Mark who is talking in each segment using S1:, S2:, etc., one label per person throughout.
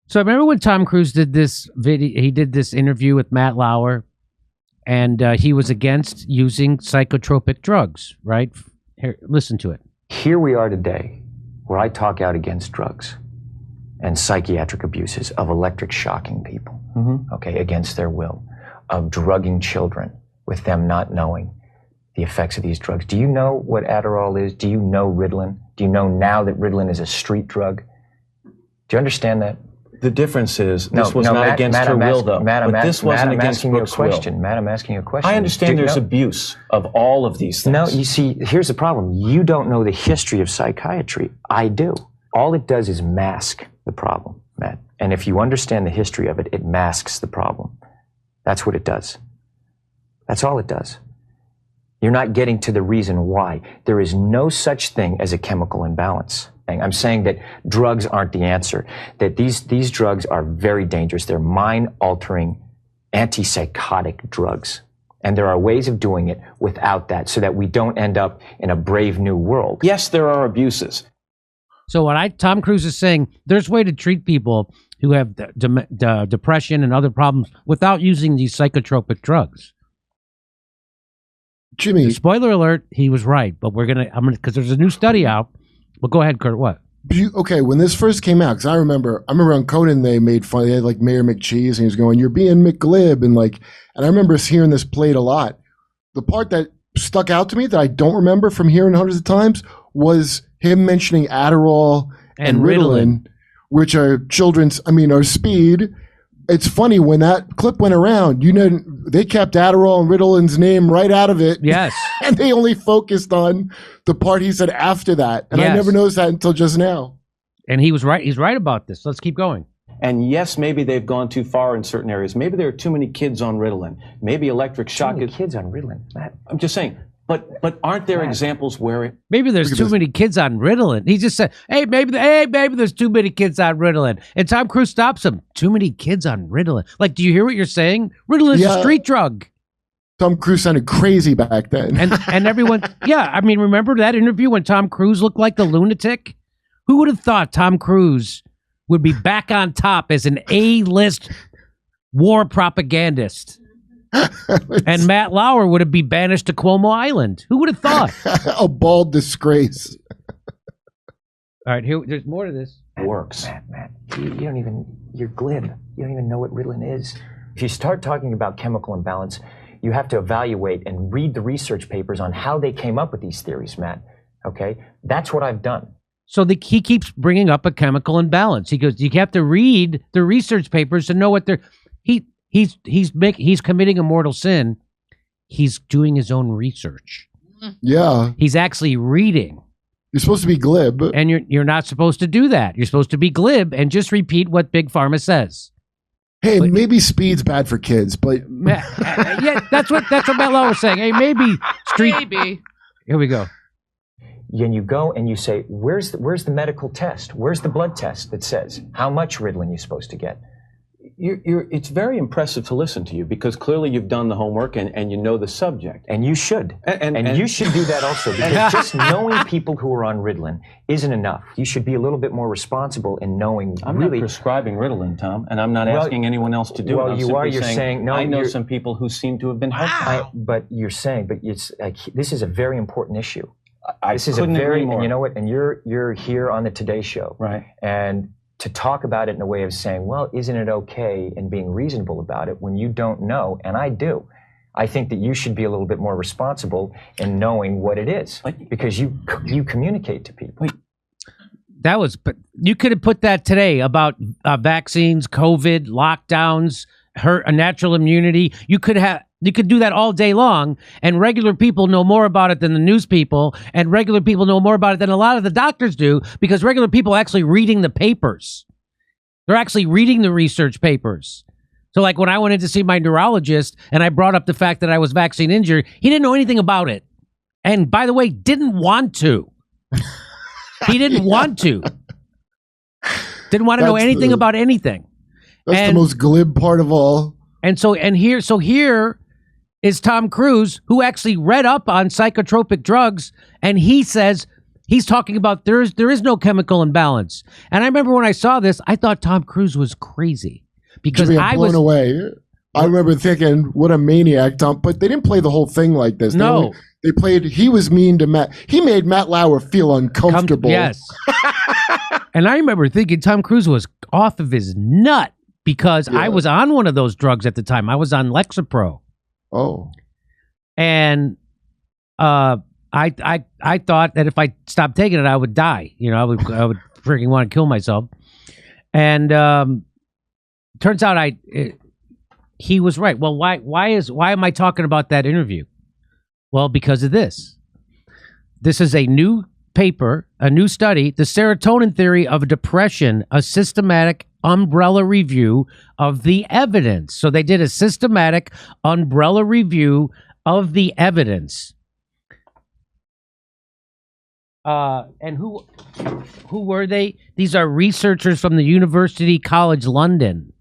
S1: So I remember when Tom Cruise did this video, he did this interview with Matt Lauer, and he was against using psychotropic drugs, right? Here, listen to it.
S2: Here we are today, where I talk out against drugs and psychiatric abuses of electric shocking people, okay, against their will, of drugging children with them not knowing the effects of these drugs. Do you know what Adderall is? Do you know Ritalin? Do you know now that Ritalin is a street drug? Do you understand that?
S3: The difference is this was not
S2: Matt,
S3: against her will, though. But this wasn't against Brooke's will.
S2: Matt, I'm asking you a question.
S3: I understand there's abuse of all of these things.
S2: No, you see, here's the problem. You don't know the history of psychiatry. I do. All it does is mask the problem, Matt. And if you understand the history of it, it masks the problem. That's what it does. That's all it does. You're not getting to the reason why. There is no such thing as a chemical imbalance. I'm saying that drugs aren't the answer, that these drugs are very dangerous. They're mind-altering, antipsychotic drugs. And there are ways of doing it without that so that we don't end up in a brave new world.
S3: Yes, there are abuses.
S1: So what Tom Cruise is saying, there's a way to treat people who have depression and other problems without using these psychotropic drugs.
S4: Jimmy.
S1: Spoiler alert, he was right, but because there's a new study out. Well, go ahead, Kurt. What?
S4: Okay, when this first came out, because I remember on Conan they made fun. They had like Mayor McCheese, and he was going, "You're being McGlib," and I remember hearing this played a lot. The part that stuck out to me that I don't remember from hearing hundreds of times was him mentioning Adderall and Ritalin, which are are speed. It's funny when that clip went around, they kept Adderall and Ritalin's name right out of it.
S1: Yes.
S4: And they only focused on the part he said after that. And
S1: yes.
S4: I never noticed that until just now.
S1: And he was right. He's right about this. Let's keep going.
S3: And yes, maybe they've gone too far in certain areas. Maybe there are too many kids on Ritalin. Maybe electric shock.
S2: Too many kids on Ritalin, Matt.
S3: I'm just saying. But aren't there examples where
S1: maybe there's too many kids on Ritalin? He just said, "Hey, maybe there's too many kids on Ritalin." And Tom Cruise stops him. Too many kids on Ritalin. Like, do you hear what you're saying? Ritalin is a street drug.
S4: Tom Cruise sounded crazy back then.
S1: And everyone, yeah, I mean, remember that interview when Tom Cruise looked like the lunatic? Who would have thought Tom Cruise would be back on top as an A-list war propagandist? And Matt Lauer would have been banished to Cuomo Island. Who would have thought?
S4: A bald disgrace.
S1: All right, there's more to this.
S2: Works. Matt, you're glib. You don't even know what Ritalin is. If you start talking about chemical imbalance, you have to evaluate and read the research papers on how they came up with these theories, Matt. Okay? That's what I've done.
S1: So he keeps bringing up a chemical imbalance. He goes, you have to read the research papers to know what they're... He's committing a mortal sin. He's doing his own research.
S4: Yeah.
S1: He's actually reading.
S4: You're supposed to be glib.
S1: And you're not supposed to do that. You're supposed to be glib and just repeat what Big Pharma says.
S4: Hey, maybe speed's bad for kids, but
S1: yeah, that's what Matt Lauer was saying. Hey, maybe street. Maybe. Here we go.
S2: And you go and you say, where's the medical test? Where's the blood test that says how much Ritalin you're supposed to get?
S3: It's very impressive to listen to you because clearly you've done the homework and you know the subject.
S2: And you should. And you should do that also because just knowing people who are on Ritalin isn't enough. You should be a little bit more responsible in knowing
S3: I'm not prescribing Ritalin, Tom, and I'm not asking anyone else to do it.
S2: Well, you are. You're saying no.
S3: I know some people who seem to have been helped.
S2: But it's like this is a very important issue.
S3: This is a very,
S2: and you know what? And you're here on the Today Show,
S3: right?
S2: And to talk about it in a way of saying, well, isn't it okay, and being reasonable about it when you don't know, and I do. I think that you should be a little bit more responsible in knowing what it is because you communicate to people.
S1: But you could have put that today about vaccines, COVID, lockdowns, a natural immunity. You could do that all day long, and regular people know more about it than the news people, and regular people know more about it than a lot of the doctors do because regular people are actually reading the papers. They're actually reading the research papers. So like when I went in to see my neurologist and I brought up the fact that I was vaccine injured, he didn't know anything about it. And by the way, didn't want to. He didn't want to. Didn't want to know anything about anything.
S4: That's the most glib part of all.
S1: And here is Tom Cruise, who actually read up on psychotropic drugs, and he says He's talking about there is no chemical imbalance. And I remember when I saw this, I thought Tom Cruise was crazy because
S4: Jimmy,
S1: I
S4: I'm
S1: was
S4: blown away. I remember thinking, what a maniac, Tom. But they didn't play the whole thing like this.
S1: No.
S4: They played, he was mean to Matt. He made Matt Lauer feel uncomfortable.
S1: Yes. And I remember thinking Tom Cruise was off of his nut because I was on one of those drugs at the time. I was on Lexapro.
S4: Oh.
S1: And I thought that if I stopped taking it, I would die. You know, I would freaking want to kill myself. And turns out he was right. Well, why am I talking about that interview? Well, because of this. This is a new paper, a new study, The Serotonin Theory of Depression, a systematic umbrella review of the evidence. So they did a systematic umbrella review of the evidence. And who were they? These are researchers from the University College London.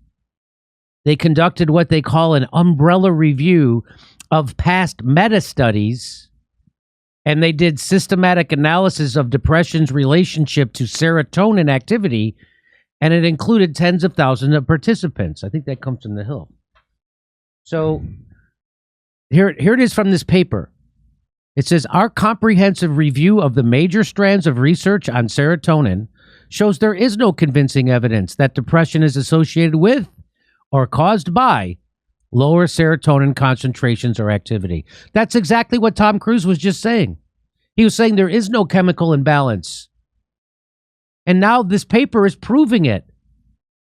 S1: They conducted what they call an umbrella review of past meta-studies, and they did systematic analysis of depression's relationship to serotonin activity, and it included tens of thousands of participants. I think that comes from the Hill. So here it is from this paper. It says, our comprehensive review of the major strands of research on serotonin shows there is no convincing evidence that depression is associated with or caused by lower serotonin concentrations or activity. That's exactly what Tom Cruise was just saying. He was saying there is no chemical imbalance. And now this paper is proving it.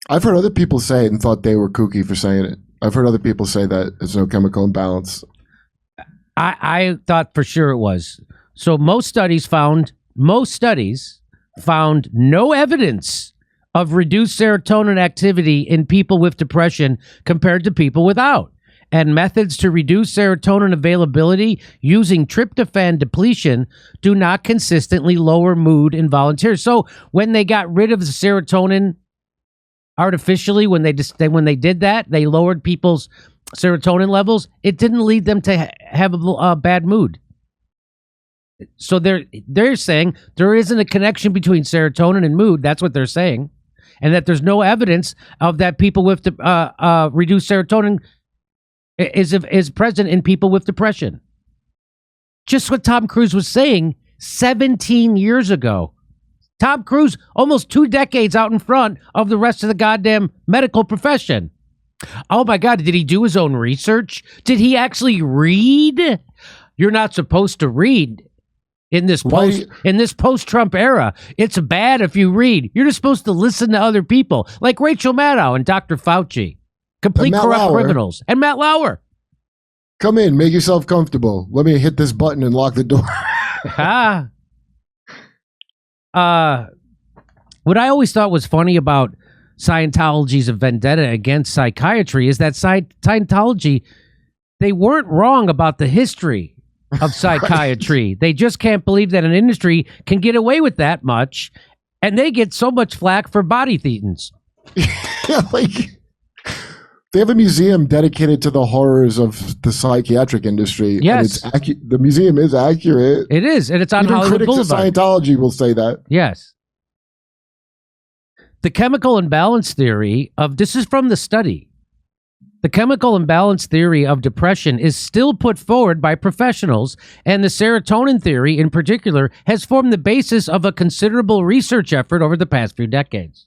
S4: I've heard other people say it and thought they were kooky for saying it. I've heard other people say that there's no chemical imbalance.
S1: I thought for sure it was. So most studies found no evidence of reduced serotonin activity in people with depression compared to people without. And methods to reduce serotonin availability using tryptophan depletion do not consistently lower mood in volunteers. So when they got rid of the serotonin artificially, when they did that, they lowered people's serotonin levels. It didn't lead them to have a bad mood. So they're saying there isn't a connection between serotonin and mood. That's what they're saying, and that there's no evidence of that people with reduced serotonin is present in people with depression. Just what Tom Cruise was saying 17 years ago. Tom Cruise, almost 2 decades out in front of the rest of the goddamn medical profession. Oh my God, did he do his own research? Did he actually read? You're not supposed to read in this post-Trump era. It's bad if you read. You're just supposed to listen to other people, like Rachel Maddow and Dr. Fauci. Complete corrupt criminals. And Matt Lauer.
S4: Come in, make yourself comfortable. Let me hit this button and lock the door. What I always thought was funny about Scientology's vendetta against psychiatry is that Scientology, they weren't wrong about the history of psychiatry. Right. They just can't believe that an industry can get away with that much, and they get so much flack for body thetans. Yeah, like they have a museum dedicated to the horrors of the psychiatric industry.
S1: Yes.
S4: And the museum is accurate.
S1: It is, and it's on
S4: Even
S1: Hollywood
S4: critics
S1: Boulevard.
S4: of Scientology will say that.
S1: Yes. The chemical imbalance theory this is from the study. The chemical imbalance theory of depression is still put forward by professionals, and the serotonin theory in particular has formed the basis of a considerable research effort over the past few decades.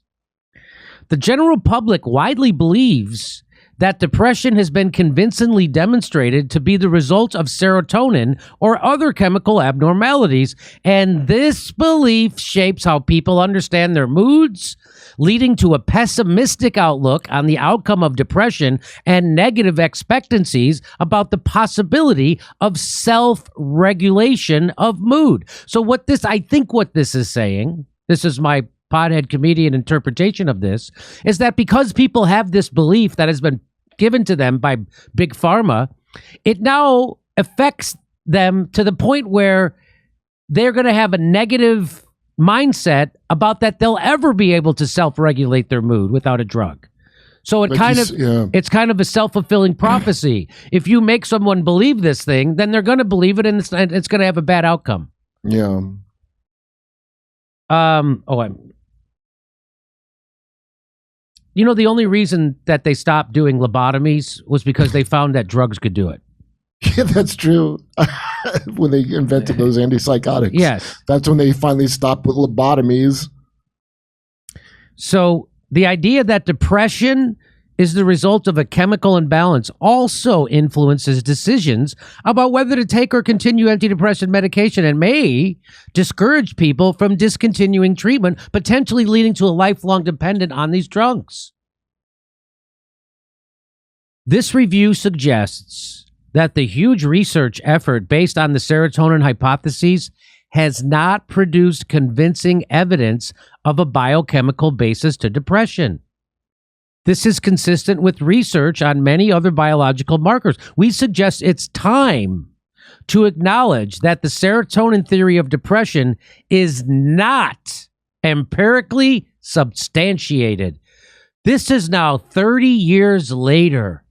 S1: The general public widely believes that depression has been convincingly demonstrated to be the result of serotonin or other chemical abnormalities, and this belief shapes how people understand their moods, leading to a pessimistic outlook on the outcome of depression and negative expectancies about the possibility of self-regulation of mood. So I think what this is saying, this is my pothead comedian interpretation of this, is that because people have this belief that has been given to them by Big Pharma, it now affects them to the point where they're going to have a negative mindset about that they'll ever be able to self-regulate their mood without a drug. So it's kind of a self-fulfilling prophecy. If you make someone believe this thing, then they're going to believe it, and it's going to have a bad outcome.
S4: Yeah.
S1: You know, the only reason that they stopped doing lobotomies was because they found that drugs could do it.
S4: Yeah, that's true. When they invented those antipsychotics.
S1: Yes.
S4: That's when they finally stopped with lobotomies.
S1: So the idea that depression is the result of a chemical imbalance also influences decisions about whether to take or continue antidepressant medication and may discourage people from discontinuing treatment, potentially leading to a lifelong dependence on these drugs. This review suggests that the huge research effort based on the serotonin hypotheses has not produced convincing evidence of a biochemical basis to depression. This is consistent with research on many other biological markers. We suggest it's time to acknowledge that the serotonin theory of depression is not empirically substantiated. This is now 30 years later.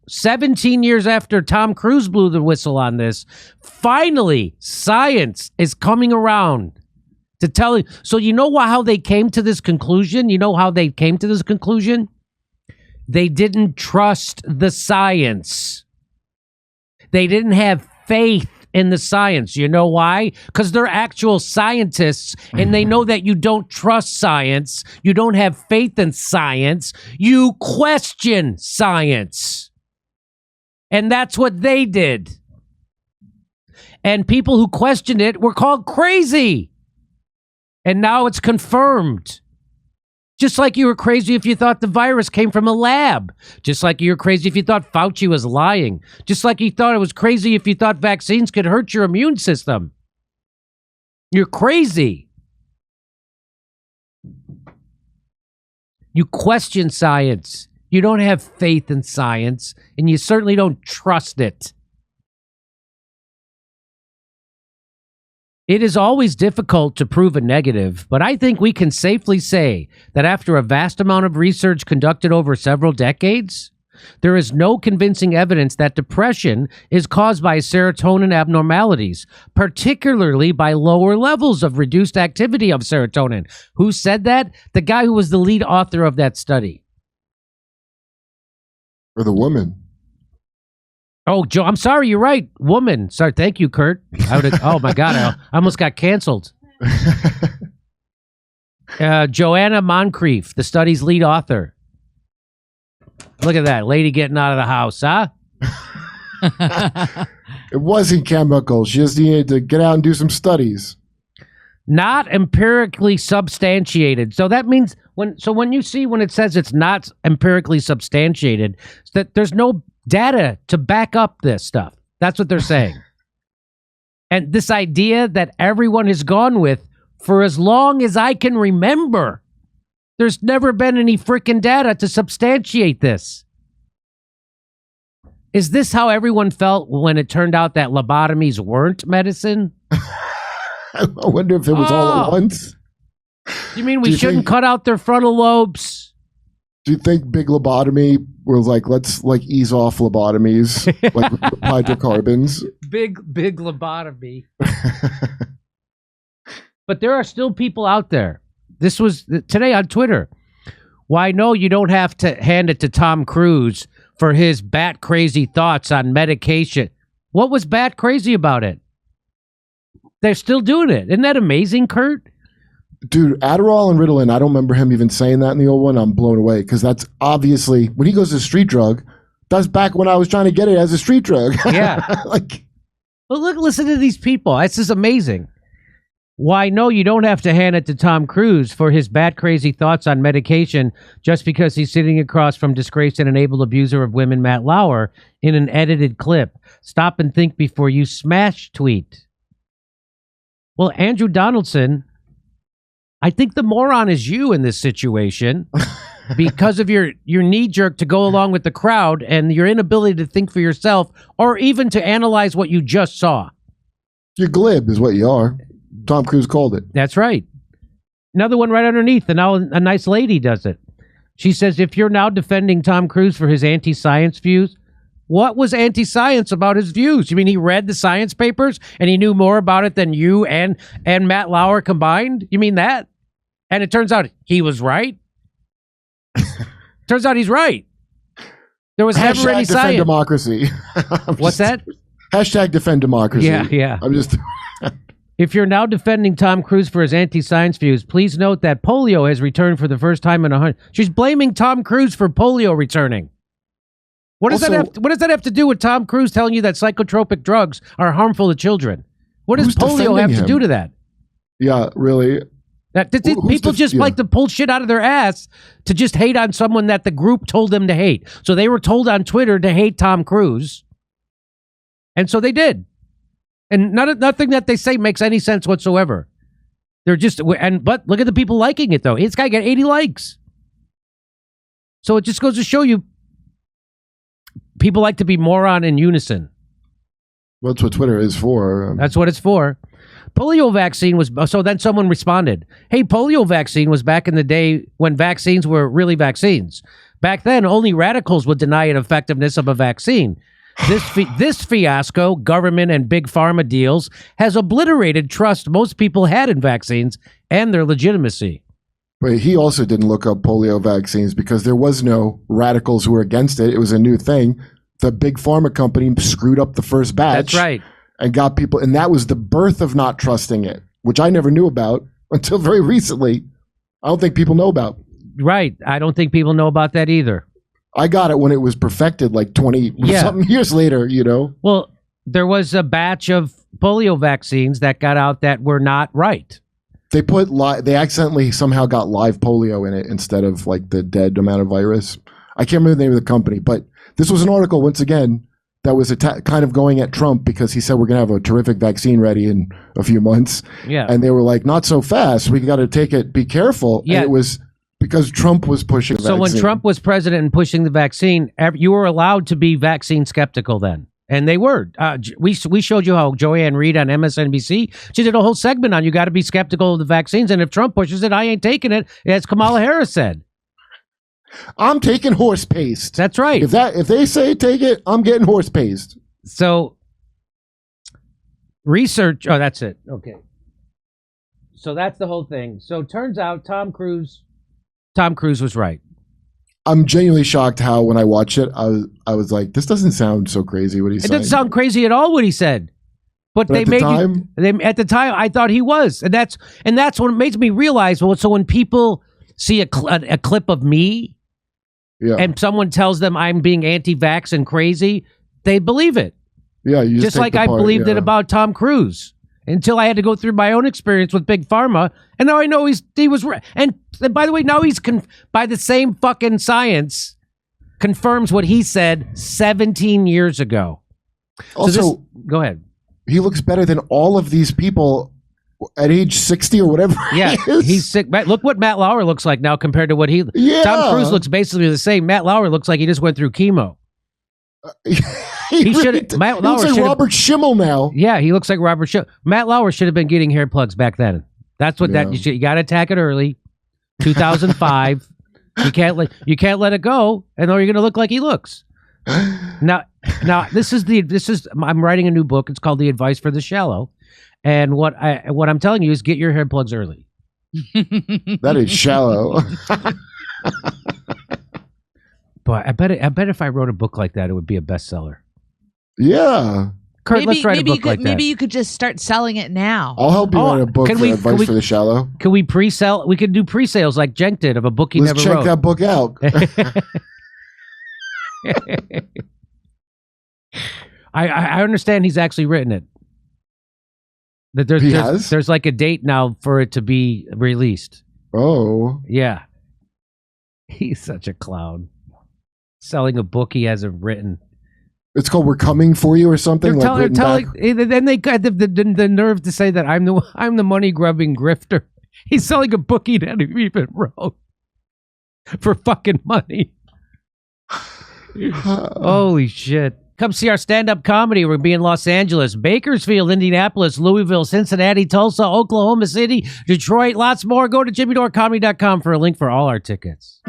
S1: 17 years after Tom Cruise blew the whistle on this, finally, science is coming around to tell you. So you know how they came to this conclusion? You know how they came to this conclusion? They didn't trust the science. They didn't have faith in the science. You know why? Because they're actual scientists, and they know that you don't trust science. You don't have faith in science. You question science. And that's what they did. And people who questioned it were called crazy. And now it's confirmed. Just like you were crazy if you thought the virus came from a lab. Just like you were crazy if you thought Fauci was lying. Just like you thought it was crazy if you thought vaccines could hurt your immune system. You're crazy. You question science. You don't have faith in science, and you certainly don't trust it. It is always difficult to prove a negative, but I think we can safely say that after a vast amount of research conducted over several decades, there is no convincing evidence that depression is caused by serotonin abnormalities, particularly by lower levels of reduced activity of serotonin. Who said that? The guy who was the lead author of that study.
S4: Or the woman.
S1: Oh, Joe, I'm sorry. You're right. Woman. Sorry. Thank you, Kurt. Oh, my God. I almost got canceled. Joanna Moncrief, the study's lead author. Look at that. Lady getting out of the house, huh?
S4: It wasn't chemical. She just needed to get out and do some studies.
S1: Not empirically substantiated. So that means when you see when it says it's not empirically substantiated, it's that there's no data to back up this stuff. That's what they're saying. And this idea that everyone has gone with for as long as I can remember, there's never been any freaking data to substantiate this. Is this how everyone felt when it turned out that lobotomies weren't medicine?
S4: I wonder if it was all at once.
S1: You mean we shouldn't cut out their frontal lobes?
S4: Do you think big lobotomy was like, let's like ease off lobotomies, like with hydrocarbons?
S1: Big lobotomy. But there are still people out there. This was today on Twitter. Why, no, you don't have to hand it to Tom Cruise for his bat crazy thoughts on medication. What was bat crazy about it? They're still doing it. Isn't that amazing, Kurt?
S4: Dude, Adderall and Ritalin, I don't remember him even saying that in the old one. I'm blown away because that's obviously, when he goes to street drug, that's back when I was trying to get it as a street drug.
S1: Yeah.
S4: Like,
S1: well, look, listen to these people. This is amazing. Why, no, you don't have to hand it to Tom Cruise for his bat crazy thoughts on medication just because he's sitting across from disgraced and enabled abuser of women Matt Lauer in an edited clip. Stop and think before you smash tweet. Well, Andrew Donaldson, I think the moron is you in this situation because of your knee jerk to go along with the crowd and your inability to think for yourself or even to analyze what you just saw.
S4: You're glib is what you are. Tom Cruise called it.
S1: That's right. Another one right underneath, and now a nice lady does it. She says, if you're now defending Tom Cruise for his anti-science views, What was anti-science about his views? You mean he read the science papers and he knew more about it than you and Matt Lauer combined? You mean that? And it turns out he was right? Turns out he's right. There was never any
S4: defend
S1: science.
S4: Democracy.
S1: What's that?
S4: Hashtag defend democracy.
S1: Yeah.
S4: I'm just...
S1: If you're now defending Tom Cruise for his anti-science views, please note that polio has returned for the first time in 100. She's blaming Tom Cruise for polio returning. What does that have to do with Tom Cruise telling you that psychotropic drugs are harmful to children? What does polio have to do to that?
S4: Yeah, really.
S1: People just like to pull shit out of their ass to just hate on someone that the group told them to hate. So they were told on Twitter to hate Tom Cruise. And so they did. And nothing that they say makes any sense whatsoever. They're just, but look at the people liking it though. This guy got 80 likes. So it just goes to show you people like to be moron in unison.
S4: Well, that's what Twitter is for.
S1: That's what it's for. Polio vaccine was, so then someone responded, hey, polio vaccine was back in the day when vaccines were really vaccines. Back then, only radicals would deny an effectiveness of a vaccine. This fiasco, government and big pharma deals, has obliterated trust most people had in vaccines and their legitimacy.
S4: But he also didn't look up polio vaccines because there was no radicals who were against it. It was a new thing. The big pharma company screwed up the first batch.
S1: That's right.
S4: And got people, and that was the birth of not trusting it, which I never knew about until very recently. I don't think people know about.
S1: Right. I don't think people know about that either.
S4: I got it when it was perfected like 20 something years later, you know?
S1: Well, there was a batch of polio vaccines that got out that were not right.
S4: They accidentally somehow got live polio in it instead of like the dead amount of virus. I can't remember the name of the company, but this was an article once again that was kind of going at Trump because he said we're going to have a terrific vaccine ready in a few months.
S1: Yeah.
S4: And they were like, not so fast. We got to take it. Be careful.
S1: Yeah.
S4: And it was because Trump was pushing the
S1: vaccine. So when Trump was president and pushing the vaccine, you were allowed to be vaccine skeptical then. And they were. We showed you how Joanne Reed on MSNBC, she did a whole segment on you got to be skeptical of the vaccines. And if Trump pushes it, I ain't taking it, as Kamala Harris said.
S4: I'm taking horse paste.
S1: That's right.
S4: If they say take it, I'm getting horse paste.
S1: So research. Oh, that's it. Okay. So that's the whole thing. So it turns out Tom Cruise was right.
S4: I'm genuinely shocked how when I watched it, I was like, this doesn't sound so crazy what he's saying.
S1: It doesn't sound crazy at all what he said. But they made at the time I thought he was. And that's what makes me realize, well, so when people see a clip of me, yeah, and someone tells them I'm being anti-vax and crazy, they believe it.
S4: Yeah, you
S1: just like I believed it about Tom Cruise until I had to go through my own experience with Big Pharma, and now I know he was right. And by the way, now he's by the same fucking science confirms what he said 17 years ago.
S4: Also,
S1: go ahead.
S4: He looks better than all of these people at age 60 or whatever.
S1: Yeah, he's sick. Look what Matt Lauer looks like now compared to what he...
S4: Yeah.
S1: Tom Cruise looks basically the same. Matt Lauer looks like he just went through chemo. He should. Matt Lauer
S4: looks like Robert Schimmel now.
S1: Yeah, he looks like Robert Schimmel. Matt Lauer should have been getting hair plugs back then. That's what you got to attack it early. 2005. You can't let it go, and or you're going to look like he looks. Now this is I'm writing a new book. It's called The Advice for the Shallow. And what I'm telling you is get your hair plugs early.
S4: That is shallow.
S1: But I bet if I wrote a book like that, it would be a bestseller.
S4: Yeah.
S1: Kurt, let's write a book like that.
S5: Maybe you could just start selling it now.
S4: I'll help you write a book for Advice for the Shallow.
S1: Can we pre-sell? We could do pre-sales like Jenk did of a book he never wrote.
S4: Let's check that book out.
S1: I understand he's actually written it. That there's like a date now for it to be released.
S4: Oh.
S1: Yeah. He's such a clown. Selling a book he hasn't written.
S4: It's called "We're Coming for You" or something.
S1: Then they got the nerve to say that I'm the money grubbing grifter. He's selling a book he never even wrote for fucking money. Holy shit! Come see our stand-up comedy. We'll be in Los Angeles, Bakersfield, Indianapolis, Louisville, Cincinnati, Tulsa, Oklahoma City, Detroit, lots more. Go to JimmyDoreComedy.com for a link for all our tickets.